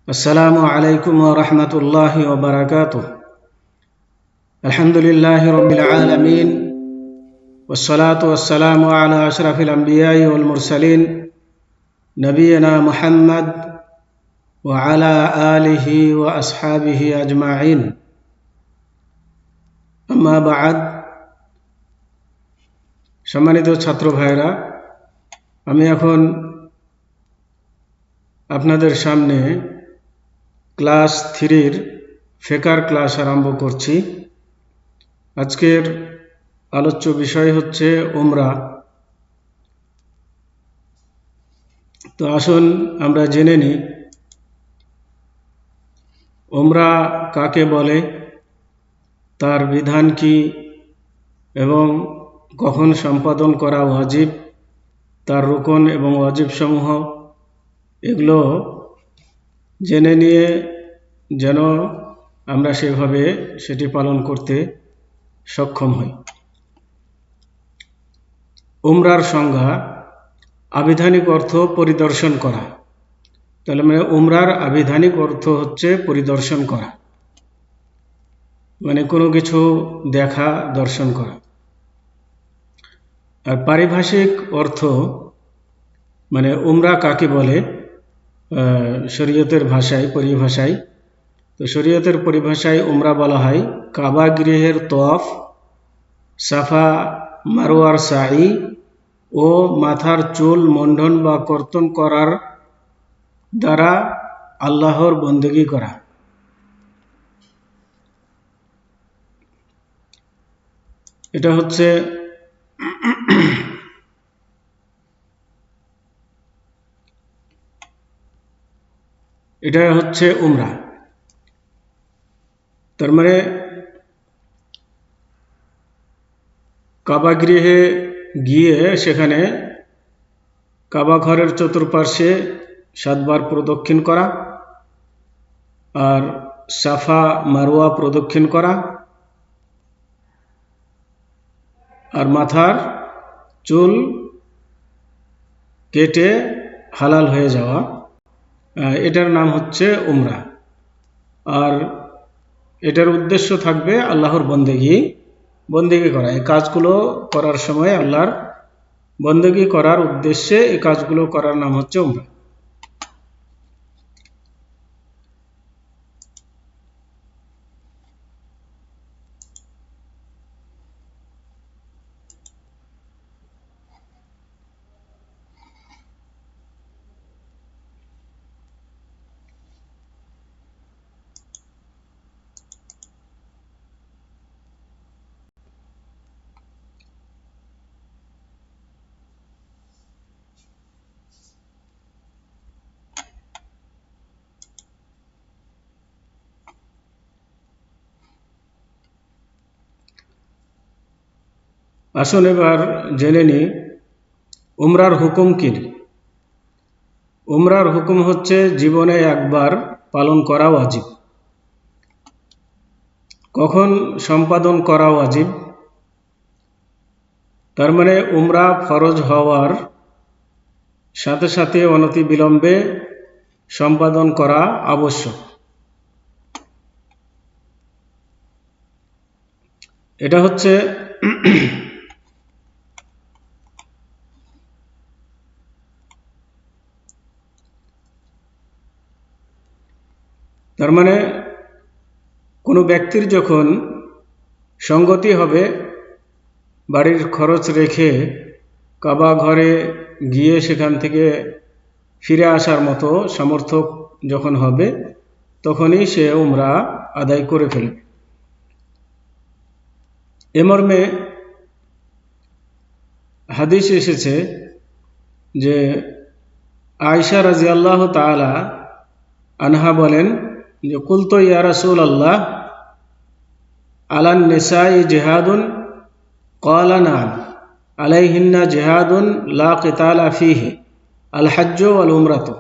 আসসালামু আলাইকুম ওয়া রাহমাতুল্লাহি ওয়া বারাকাতুহু। আলহামদুলিল্লাহি রাব্বিল আলামিন ওয়াসসালাতু ওয়াসসালামু আলা আশরাফিল আমবিয়াই ওয়াল মুরসালিন নবিয়িনা মুহাম্মদ ওয়া আলা আলিহি ওয়া আসহাবিহি আজমাইন। আম্মা বা'দ। সম্মানিত ছাত্র ভাইরা, আমি এখন আপনাদের সামনে ক্লাস 3-র ফিকহের ক্লাস আরম্ভ করছি। আজকের আলোচ্য বিষয় হচ্ছে উমরা। তো আসুন আমরা জেনে নিই উমরা কাকে বলে, তার বিধান কি এবং কখন সম্পাদন করা ওয়াজিব, তার রুকন এবং ওয়াজিব সমূহ, এগুলো জেনে নিয়ে যেন আমরা সেভাবে সেটি পালন করতে সক্ষম হই। উমরার সংজ্ঞা: আবিধানিক অর্থ পরিদর্শন করা। তাহলে মানে উমরার আবিধানিক অর্থ হচ্ছে পরিদর্শন করা, মানে কোনো কিছু দেখা, দর্শন করা। আর পারিভাষিক অর্থ মানে উমরা কাকে বলে শরীয়তের ভাষায়, পরিভাষায়, তো শরীয়তের পরিভাষায় উমরা বলা হয় কাবা গৃহের তওয়াফ, সাফা মারওয়ার সাই ও মাথার চুল মুন্ডন বা কর্তন করার দ্বারা আল্লাহর বন্দেগী করা। এটা হচ্ছে উমরা। তার মানে কাবা গৃহে গিয়ে সেখানে কাবা ঘরের চতুর্পার্শ্বে 7 বার প্রদক্ষিণ করা, আর সাফা মারওয়া প্রদক্ষিণ করা, আর মাথার চুল কেটে হালাল হয়ে যাওয়া, এটার নাম হচ্ছে উমরা। আর এটার উদ্দেশ্য থাকবে আল্লাহর বন্দেগী করা। এই কাজগুলো করার সময় আল্লাহর বন্দেগী করার উদ্দেশ্যে এই কাজগুলো করার নাম হচ্ছে উমরা। আসুন এবার জেনে নিই উমরার হুকুম কি। উমরার হুকুম হচ্ছে জীবনে একবার পালন করা ওয়াজিব। কখন সম্পাদন করা ওয়াজিব? তার মানে উমরা ফরজ হওয়ার সাথে সাথে অনতি বিলম্বে সম্পাদন করা আবশ্যক। এটা হচ্ছে তার মানে কোনো ব্যক্তির যখন সঙ্গতি হবে, বাড়ির খরচ রেখে কাবা ঘরে গিয়ে সেখান থেকে ফিরে আসার মতো সামর্থ্য যখন হবে, তখনই সে উমরা আদায় করে ফেলবে। এ মর্মে হাদিস এসেছে যে আয়েশা রাদিয়াল্লাহু তাআলা আনহা বলেন যে কুলতু ইয়া রাসূলাল্লাহ আলান নিসাই জিহাদুন? ক্বালা না'আম আলাইহিন্না জিহাদুন লা কিতালা ফীহি আল হজ্জ ওয়াল উমরাতু।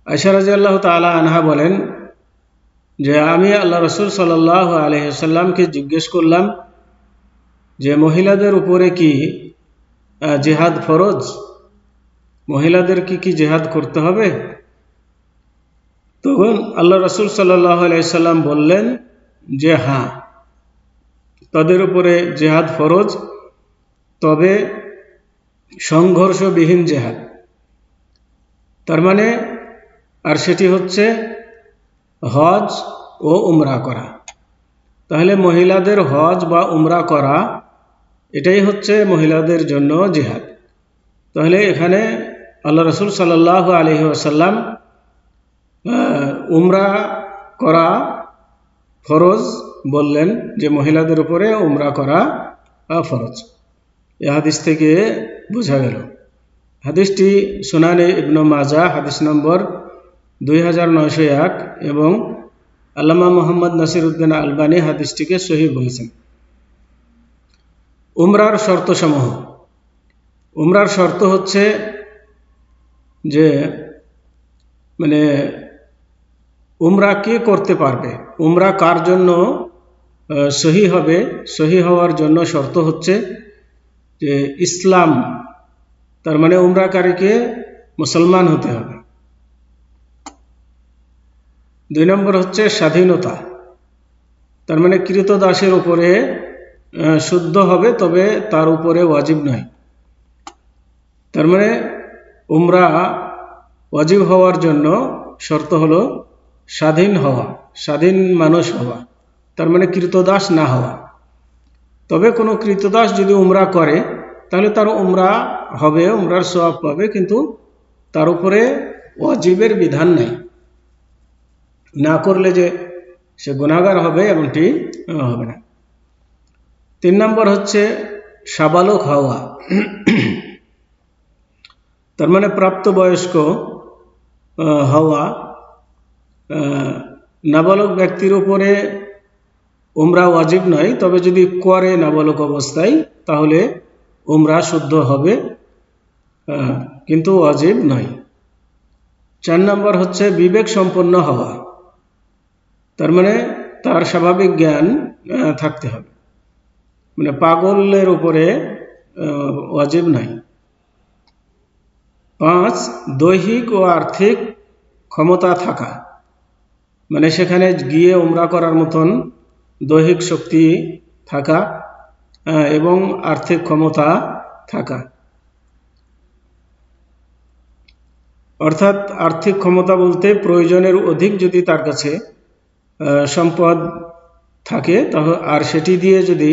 আয়েশা রাদিয়াল্লাহু তাআলা আনহা বলেন যে আমি আল্লাহ রাসূল সাল্লাল্লাহু আলাইহি ওয়াসাল্লামকে জিজ্ঞেস করলাম যে মহিলাদের উপরে কি জিহাদ ফরজ, মহিলাদের কি জিহাদ করতে হবে? তখন আল্লাহ রাসূল সাল্লাল্লাহু আলাইহি সাল্লাম বললেন যে হ্যাঁ, তাদের উপরে জিহাদ ফরজ, তবে সংঘর্ষবিহীন জিহাদ। তার মানে আর সেটি হচ্ছে হজ ও উমরা করা। তাহলে মহিলাদের হজ বা উমরা করা এটাই হচ্ছে মহিলাদের জন্য জিহাদ। তাহলে এখানে আল্লাহ রাসূল সাল্লাল্লাহু আলাইহি ওয়াসাল্লাম উমরা করা ফরজ বললেন, যে মহিলাদের উপরে উমরা করা ফরজ। এই হাদিস থেকে বোঝা গেল। হাদিসটি সুনানে ইবনে মাজাহ হাদিস নম্বর 2901 এবং আল্লামা মুহাম্মদ নাসিরউদ্দিন আলবানী হাদিসটিকে সহিহ বলেছেন। উমরার শর্তসমূহ। উমরার শর্ত হচ্ছে যে মানে উমরা কে করতে পারবে, উমরা কার জন্য সহি হবে। সহি হওয়ার জন্য শর্ত হচ্ছে যে ইসলাম, তার মানে উমরাকারীকে মুসলমান হতে হবে। 2 নম্বর হচ্ছে স্বাধীনতা, তার মানে কৃতদাসের উপরে শুদ্ধ হবে, তবে তার উপরে ওয়াজিব নয়। তার মানে উমরা ওয়াজিব হওয়ার জন্য শর্ত হলো স্বাধীন হওয়া, স্বাধীন মানুষ হওয়া, তার মানে কৃতদাস না হওয়া। তবে কোনো কৃতদাস যদি উমরা করে তাহলে তার উমরা হবে, উমরার সওয়াব পাবে, কিন্তু তার উপরে ওয়াজিবের বিধান নেই। না করলে যে সে গুনাহগার হবে এমনটি হবে না। 3 নম্বর হচ্ছে সাবালক হওয়া, তার মানে প্রাপ্তবয়স্ক হওয়া। নাবালক ব্যক্তির উপরে উমরা ওয়াজিব নয়, তবে যদি করে নাবালক অবস্থায় তাহলে উমরা শুদ্ধ হবে, কিন্তু ওয়াজিব নয়। 4 নম্বর হচ্ছে বিবেক সম্পন্ন হওয়া, তার মানে তার স্বাভাবিক জ্ঞান থাকতে হবে, মানে পাগলের উপরে ওয়াজিব নাই। 5 দৈহিক ও আর্থিক ক্ষমতা থাকা, মানে সেখানে গিয়ে উমরা করার মতন দৈহিক শক্তি থাকা এবং আর্থিক ক্ষমতা থাকা। অর্থাৎ আর্থিক ক্ষমতা বলতে প্রয়োজনের অধিক যদি তার কাছে সম্পদ থাকে, আর সেটি দিয়ে যদি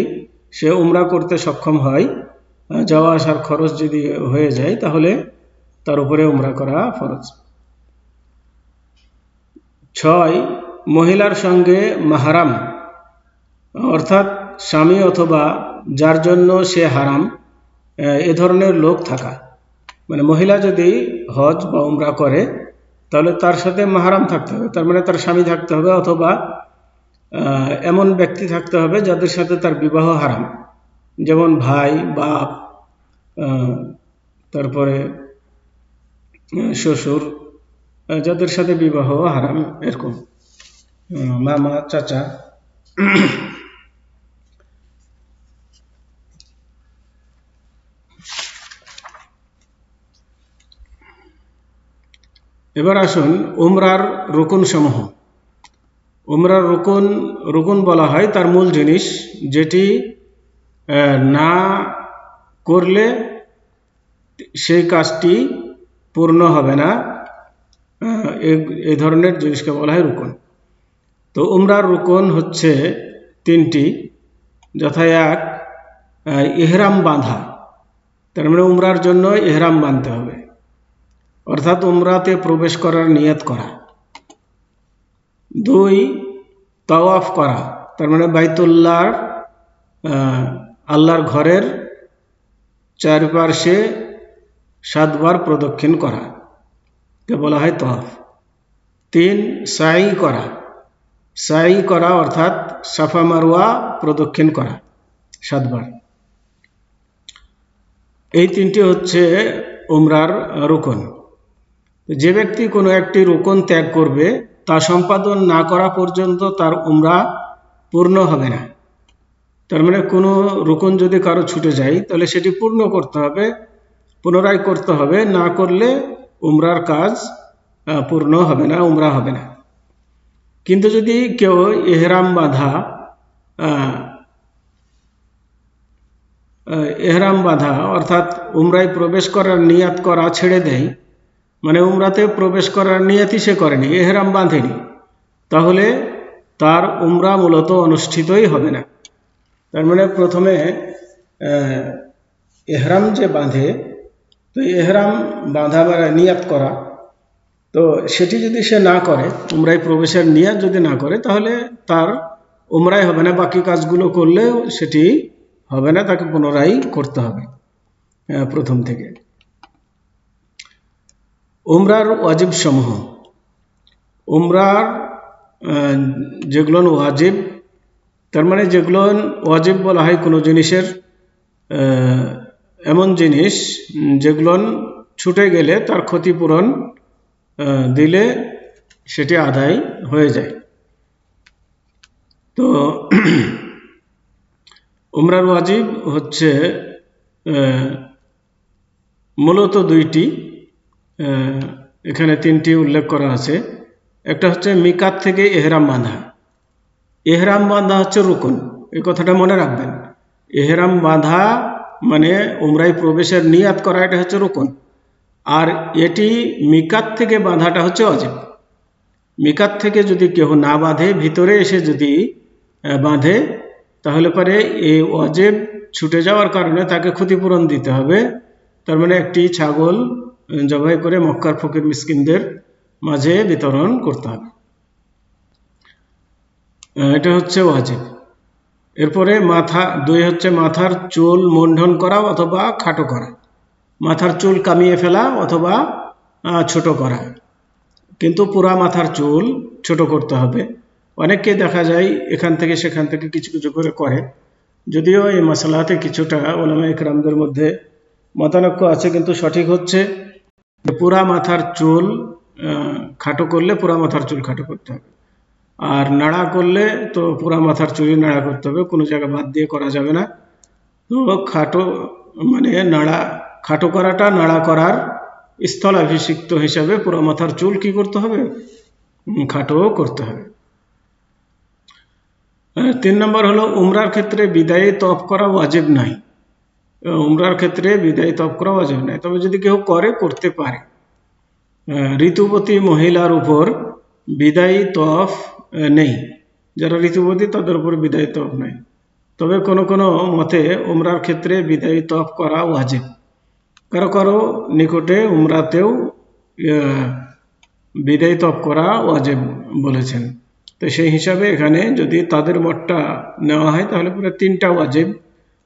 সে উমরা করতে সক্ষম হয়, যাওয়া আসার খরচ যদি হয়ে যায়, তাহলে তার উপরে উমরা করা ফরজ। 6 মহিলার সঙ্গে মাহরাম, অর্থাৎ স্বামী অথবা যার জন্য সে হারাম এ ধরনের লোক থাকা। মানে মহিলা যদি হজ বা উমরা করে তাহলে তার সাথে মাহরাম থাকতে হবে, তার মানে তার স্বামী থাকতে হবে, অথবা এমন ব্যক্তি থাকতে হবে যাদের সাথে তার বিবাহ হারাম, যেমন ভাই, বাপ, তারপরে শ্বশুর, যাদের সাথে বিবাহ হারাম, এরকম মামা, চাচা। এবার আসুন উমরার রুকুন সমূহ। উমরার রুকুন বলা হয় তার মূল জিনিস, যেটি না করলে সেই কাজটি পূর্ণ হবে না, এই ধরনের জিনিসকে বলা হয় রুকুন। তো উমরার রুকুন হচ্ছে 3টি, যথা 1 ইহরাম বাঁধা, তার মানে উমরার জন্য ইহরাম বাঁধতে হবে, অর্থাৎ উমরাতে প্রবেশ করার নিয়ত করা। 2 তাওয়াফ করা, তার মানে বাইতুল্লাহ আল্লাহর ঘরের চারপাশে 7 বার প্রদক্ষিণ করা, কে বলা হয় তাওয়াফ। 3 সাই করা, অর্থাৎ সাফা মারওয়া প্রদক্ষিণ করা 7 বার। এই 3টি হচ্ছে উমরার রুকুন। যে ব্যক্তি কোনো একটি রুকুন ত্যাগ করবে, তা সম্পাদন না করা পর্যন্ত তার উমরা পূর্ণ হবে না। তার মানে কোনো রুকন যদি কারো ছুটে যায় তাহলে সেটি পূর্ণ করতে হবে, পুনরায় করতে হবে, না করলে উমরার কাজ পূর্ণ হবে না, উমরা হবে না। কিন্তু যদি কেউ এহরাম বাঁধা অর্থাৎ উমরায় প্রবেশ করার নিয়াত করা ছেড়ে দেয়, মানে উমরাতে প্রবেশ করার নিয়াতই সে করেনি, এহরাম বাঁধেনি, তাহলে তার উমরা মূলত অনুষ্ঠিতই হবে না। তার মানে প্রথমে এহরাম যে বাঁধে, তো এহরাম বাঁধা বা নিয়াত করা, তো সেটি যদি সে না করে, উমরায় প্রবেশের নিয়াত যদি না করে, তাহলে তার উমরাই হবে না, বাকি কাজগুলো করলেও সেটি হবে না, তাকে পুনরায় করতে হবে প্রথম থেকে। উমরার ওয়াজিব সমূহ, উমরার যেগুলো ওয়াজিব, তার মানে যেগুলো ওয়াজিব বলা হয় কোনো জিনিসের এমন জিনিস যেগুলো ছুটে গেলে তার ক্ষতিপূরণ দিলে সেটি আদায় হয়ে যায়। তো উমরার ওয়াজিব হচ্ছে মূলত দুইটি, এখানে তিনটি উল্লেখ করা আছে। একটা হচ্ছে মিকাত থেকে এহরাম বাঁধা। এহরাম বাঁধা হচ্ছে রুকন, এই কথাটা মনে রাখবেন। এহরাম বাঁধা মানে উমরায় প্রবেশের নিয়াত করা, এটা হচ্ছে রুকন। আর এটি মিকাত থেকে বাঁধাটা হচ্ছে ওয়াজিব। মিকাত থেকে যদি কেউ না বাঁধে, ভিতরে এসে যদি বাঁধে, তাহলে পরে এই ওয়াজিব ছুটে যাওয়ার কারণে তাকে ক্ষতিপূরণ দিতে হবে। তার মানে একটি ছাগল জবাই করে মক্কার ফকির মিসকিনদের মাঝে বিতরণ করতে হবে, এটা হচ্ছে ওয়াজিব। এরপরে দুই হচ্ছে মাথার চুল মুন্ডন করা অথবা খাটো করা, মাথার চুল কামিয়ে ফেলা অথবা ছোট করা, কিন্তু পুরা মাথার চুল ছোট করতে হবে। অনেককে দেখা যায় এখান থেকে সেখান থেকে কিছু কিছু করে, যদিও এই মাসালাতে কিছুটা উলামা ইকরামদের মধ্যে মতানৈক্য আছে, কিন্তু সঠিক হচ্ছে পুরা মাথার চুল খাটো করলে পুরা মাথার চুল খাটো করতে হবে, আর নাড়া করলে তো পুরা মাথার চুলই নাড়া করতে হবে, কোনো জায়গা বাদ দিয়ে করা যাবে না। তো খাটো মানে খাটো করাটা নাড়া করার স্থলাভিষিক্ত হিসাবে পুরা মাথার চুল কি করতে হবে, খাটো করতে হবে। 3 নম্বর হলো উমরার ক্ষেত্রে বিদায়ী তওয়াফ করা ওয়াজিব নাই। উমরার ক্ষেত্রে বিদায়ী তওয়াফ করা ওয়াজিব নাই, তবে যদি কেউ করতে পারে। ঋতুবতী মহিলার উপর বিদায়ী তওয়াফ নেই, যারা ঋতুবতী তাদের উপর বিদায়ী তওয়াফ নাই। তবে কোনো কোনো মতে উমরার ক্ষেত্রে বিদায়ী তওয়াফ করা ওয়াজিব, কারো কারো নিকটে উমরাতেও বিদায়ী তওয়াফ করা ওয়াজিব বলেছেন। তো সেই হিসাবে এখানে যদি তাদের মতটা নেওয়া হয়, তাহলে পুরো 3টা ওয়াজিব,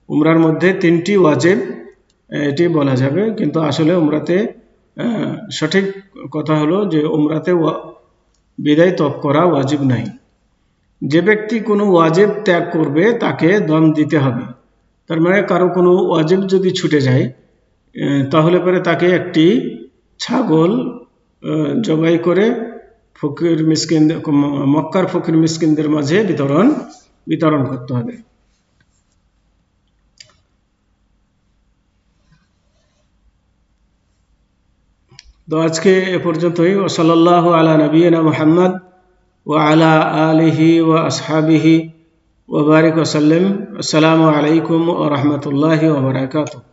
উমরার মধ্যে 3টি ওয়াজিব এটি বলা যাবে। কিন্তু আসলে উমরাতে সঠিক কথা হলো যে উমরাতে বিদায়ী তওয়াফ করা ওয়াজিব নাই। যে ব্যক্তি কোনো ওয়াজিব ত্যাগ করবে তাকে দম দিতে হবে। তার মানে কারো কোনো ওয়াজিব যদি ছুটে যায়, তাহলে পরে তাকে একটি ছাগল জবাই করে মক্কার ফকির মিসকিনদের মাঝে বিতরণ করতে হবে। তো আজকে এ পর্যন্তই। সাল্লাল্লাহু আলা নবিয়িনা মুহাম্মদ ওয়া আলা আলিহি ওয়া আসহাবিহি ওয়া বারিক ওয়া সাল্লাম। আসসালামু আলাইকুম ওয়া রাহমাতুল্লাহি ওয়া বারাকাতুহু।